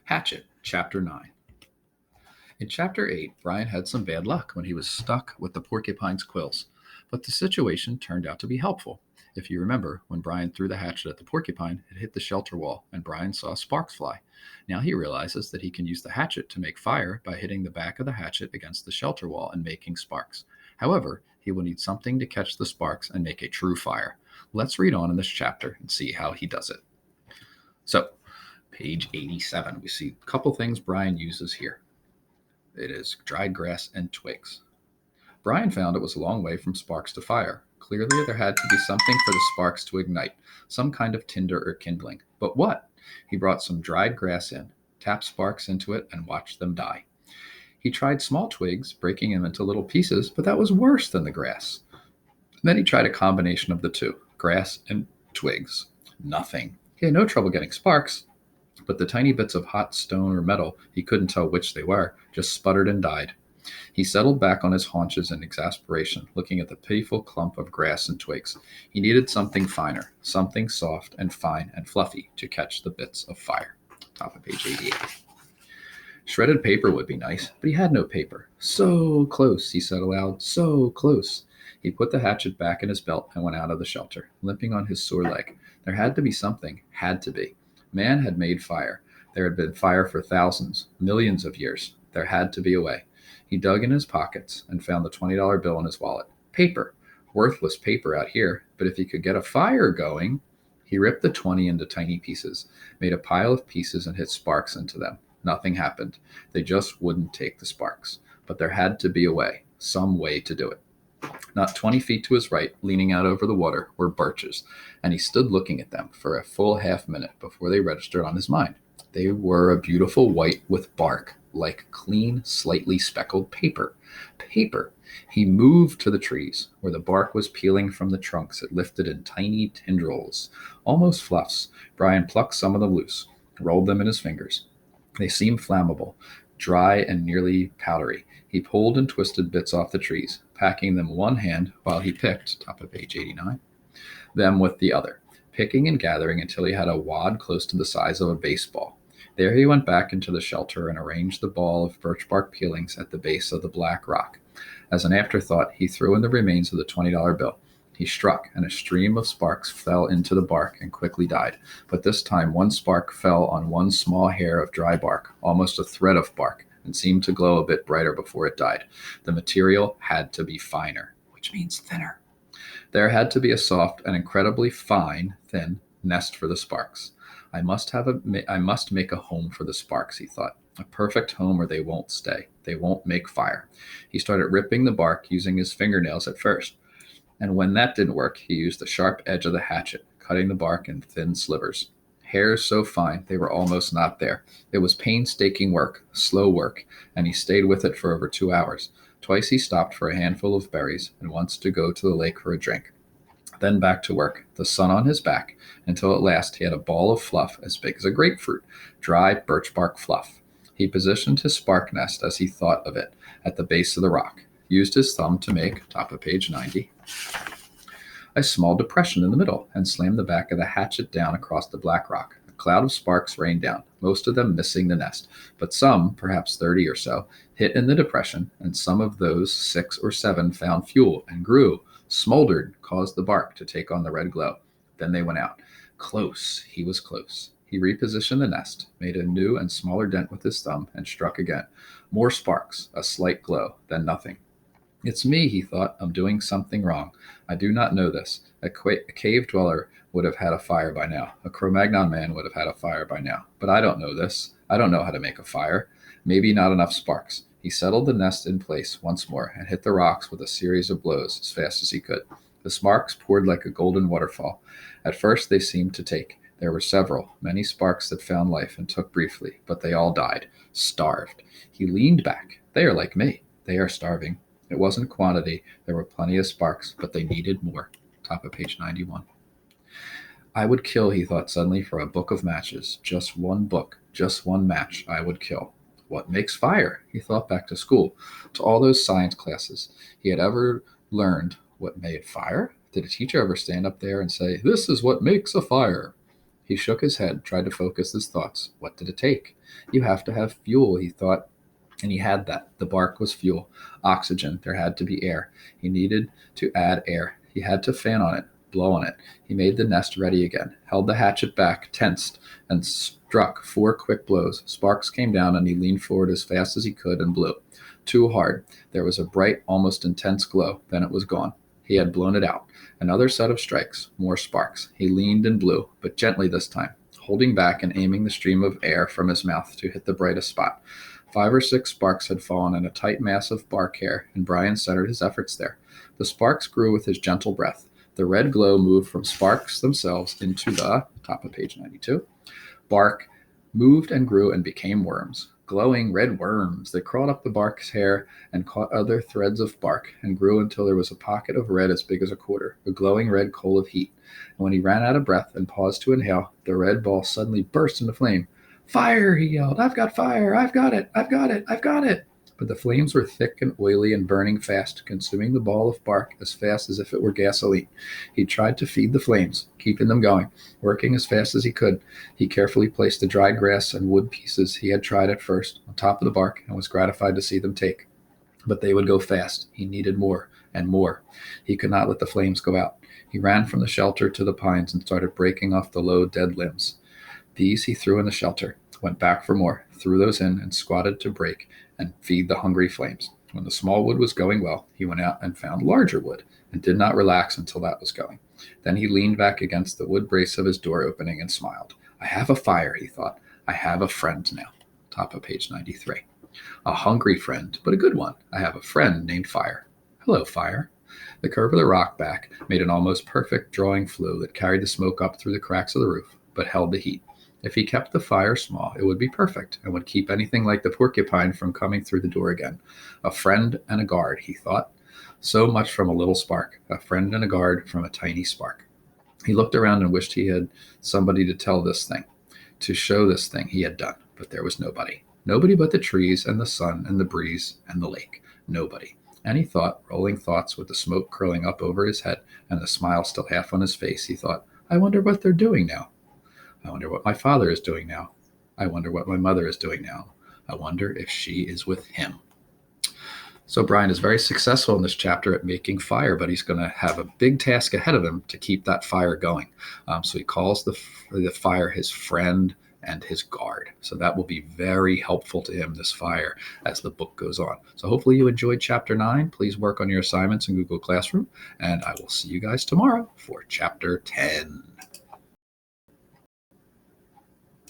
Hatchet Chapter 9. In Chapter 8, Brian had some bad luck when he was stuck with the porcupine's quills, but the situation turned out to be helpful. If you remember, when Brian threw the hatchet at the porcupine, it hit the shelter wall, and Brian saw sparks fly. Now he realizes that he can use the hatchet to make fire by hitting the back of the hatchet against the shelter wall and making sparks. However, he will need something to catch the sparks and make a true fire. Let's read on in this chapter and see how he does it. So, page 87, we see a couple things Brian uses here. It is dried grass and twigs. Brian found it was a long way from sparks to fire. Clearly, there had to be something for the sparks to ignite, some kind of tinder or kindling. But what? He brought some dried grass in, tapped sparks into it, and watched them die. He tried small twigs, breaking them into little pieces, but that was worse than the grass. Then he tried a combination of the two, grass and twigs. Nothing. He had no trouble getting sparks, but the tiny bits of hot stone or metal, he couldn't tell which they were, just sputtered and died. He settled back on his haunches in exasperation, looking at the pitiful clump of grass and twigs. He needed something finer, something soft and fine and fluffy to catch the bits of fire. Top of page 88. Shredded paper would be nice, but he had no paper. So close, he said aloud, so close. He put the hatchet back in his belt and went out of the shelter, limping on his sore leg. There had to be something, had to be. Man had made fire. There had been fire for thousands, millions of years. There had to be a way. He dug in his pockets and found the $20 bill in his wallet. Paper. Worthless paper out here, but if he could get a fire going. He ripped the 20 into tiny pieces, made a pile of pieces and hit sparks into them. Nothing happened. They just wouldn't take the sparks. But there had to be a way, some way to do it. Not 20 feet to his right, leaning out over the water, were birches, and he stood looking at them for a full half-minute before they registered on his mind. They were a beautiful white with bark, like clean, slightly speckled paper. Paper! He moved to the trees, where the bark was peeling from the trunks. It lifted in tiny tendrils, almost fluffs. Brian plucked some of them loose, rolled them in his fingers. They seemed flammable, dry and nearly powdery. He pulled and twisted bits off the trees, packing them one hand while he picked, top of page 89, them with the other, picking and gathering until he had a wad close to the size of a baseball. There he went back into the shelter and arranged the ball of birch bark peelings at the base of the black rock. As an afterthought, he threw in the remains of the $20 bill. He struck, and a stream of sparks fell into the bark and quickly died. But this time one spark fell on one small hair of dry bark, almost a thread of bark, and seemed to glow a bit brighter before it died. The material had to be finer, which means thinner. There had to be a soft and incredibly fine, thin nest for the sparks. I must make a home for the sparks, he thought. A perfect home or they won't stay. They won't make fire. He started ripping the bark using his fingernails at first. And when that didn't work, he used the sharp edge of the hatchet, cutting the bark in thin slivers. Hairs so fine they were almost not there. It was painstaking work, slow work, and he stayed with it for over 2 hours. Twice he stopped for a handful of berries, and once to go to the lake for a drink. Then back to work, the sun on his back, until at last he had a ball of fluff as big as a grapefruit, dry birch bark fluff. He positioned his spark nest, as he thought of it, at the base of the rock, used his thumb to make, top of page 90, a small depression in the middle, and slammed the back of the hatchet down across the black rock. A cloud of sparks rained down, most of them missing the nest, but some, perhaps 30 or so, hit in the depression, and some of those 6 or 7 found fuel and grew, smoldered, caused the bark to take on the red glow. Then they went out. Close. He was close. He repositioned the nest, made a new and smaller dent with his thumb, and struck again. More sparks, a slight glow, then nothing. It's me, he thought. I'm doing something wrong. I do not know this. A cave dweller would have had a fire by now. A Cro-Magnon man would have had a fire by now. But I don't know this. I don't know how to make a fire. Maybe not enough sparks. He settled the nest in place once more and hit the rocks with a series of blows as fast as he could. The sparks poured like a golden waterfall. At first they seemed to take. There were several, many sparks that found life and took briefly, but they all died, starved. He leaned back. They are like me. They are starving. It wasn't quantity. There were plenty of sparks, but they needed more. Top of page 91. I would kill, he thought suddenly, for a book of matches. Just one book, just one match I would kill. What makes fire? He thought back to school, to all those science classes. He had ever learned what made fire? Did a teacher ever stand up there and say, "This is what makes a fire"? He shook his head, tried to focus his thoughts. What did it take? You have to have fuel, he thought. And he had that. The bark was fuel, oxygen. There had to be air. He needed to add air. He had to fan on it, blow on it. He made the nest ready again, held the hatchet back, tensed, and struck 4 quick blows. Sparks came down, and he leaned forward as fast as he could and blew. Too hard. There was a bright, almost intense glow. Then it was gone. He had blown it out. Another set of strikes, more sparks. He leaned and blew, but gently this time, holding back and aiming the stream of air from his mouth to hit the brightest spot. 5 or 6 sparks had fallen in a tight mass of bark hair, and Brian centered his efforts there. The sparks grew with his gentle breath. The red glow moved from sparks themselves into the top of page 92. Bark moved and grew and became worms, glowing red worms that crawled up the bark's hair and caught other threads of bark and grew until there was a pocket of red as big as a quarter, a glowing red coal of heat. And when he ran out of breath and paused to inhale, the red ball suddenly burst into flame. Fire, he yelled. I've got fire. I've got it. I've got it. I've got it. But the flames were thick and oily and burning fast, consuming the ball of bark as fast as if it were gasoline. He tried to feed the flames, keeping them going, working as fast as he could. He carefully placed the dry grass and wood pieces he had tried at first on top of the bark and was gratified to see them take. But they would go fast. He needed more and more. He could not let the flames go out. He ran from the shelter to the pines and started breaking off the low, dead limbs. These he threw in the shelter, went back for more, threw those in, and squatted to break and feed the hungry flames. When the small wood was going well, he went out and found larger wood, and did not relax until that was going. Then he leaned back against the wood brace of his door opening and smiled. I have a fire, he thought. I have a friend now. Top of page 93. A hungry friend, but a good one. I have a friend named Fire. Hello, Fire. The curve of the rock back made an almost perfect drawing flue that carried the smoke up through the cracks of the roof, but held the heat. If he kept the fire small, it would be perfect and would keep anything like the porcupine from coming through the door again. A friend and a guard, he thought. So much from a little spark. A friend and a guard from a tiny spark. He looked around and wished he had somebody to tell this thing, to show this thing he had done. But there was nobody. Nobody but the trees and the sun and the breeze and the lake. Nobody. And he thought, rolling thoughts with the smoke curling up over his head and the smile still half on his face, he thought, I wonder what they're doing now. I wonder what my father is doing now. I wonder what my mother is doing now. I wonder if she is with him. So Brian is very successful in this chapter at making fire, but he's going to have a big task ahead of him to keep that fire going. So he calls the fire his friend and his guard. So that will be very helpful to him, this fire, as the book goes on. So hopefully you enjoyed Chapter 9. Please work on your assignments in Google Classroom, and I will see you guys tomorrow for Chapter 10.